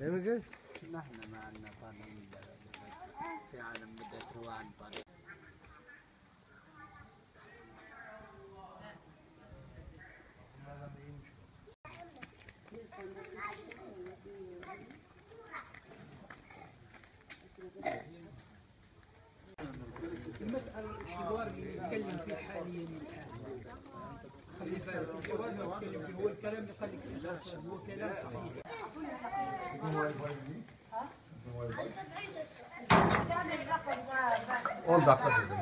ايه بقى؟ نحن ما عندنا قانون في عالم بدأت هو عن قانون. المسألة الحوار اللي نتكلم فيه حاليا خلي بالك الحوار اللي نتكلم فيه هو الكلام اللي قال لك هو كلام صحيح. On dakika dedim.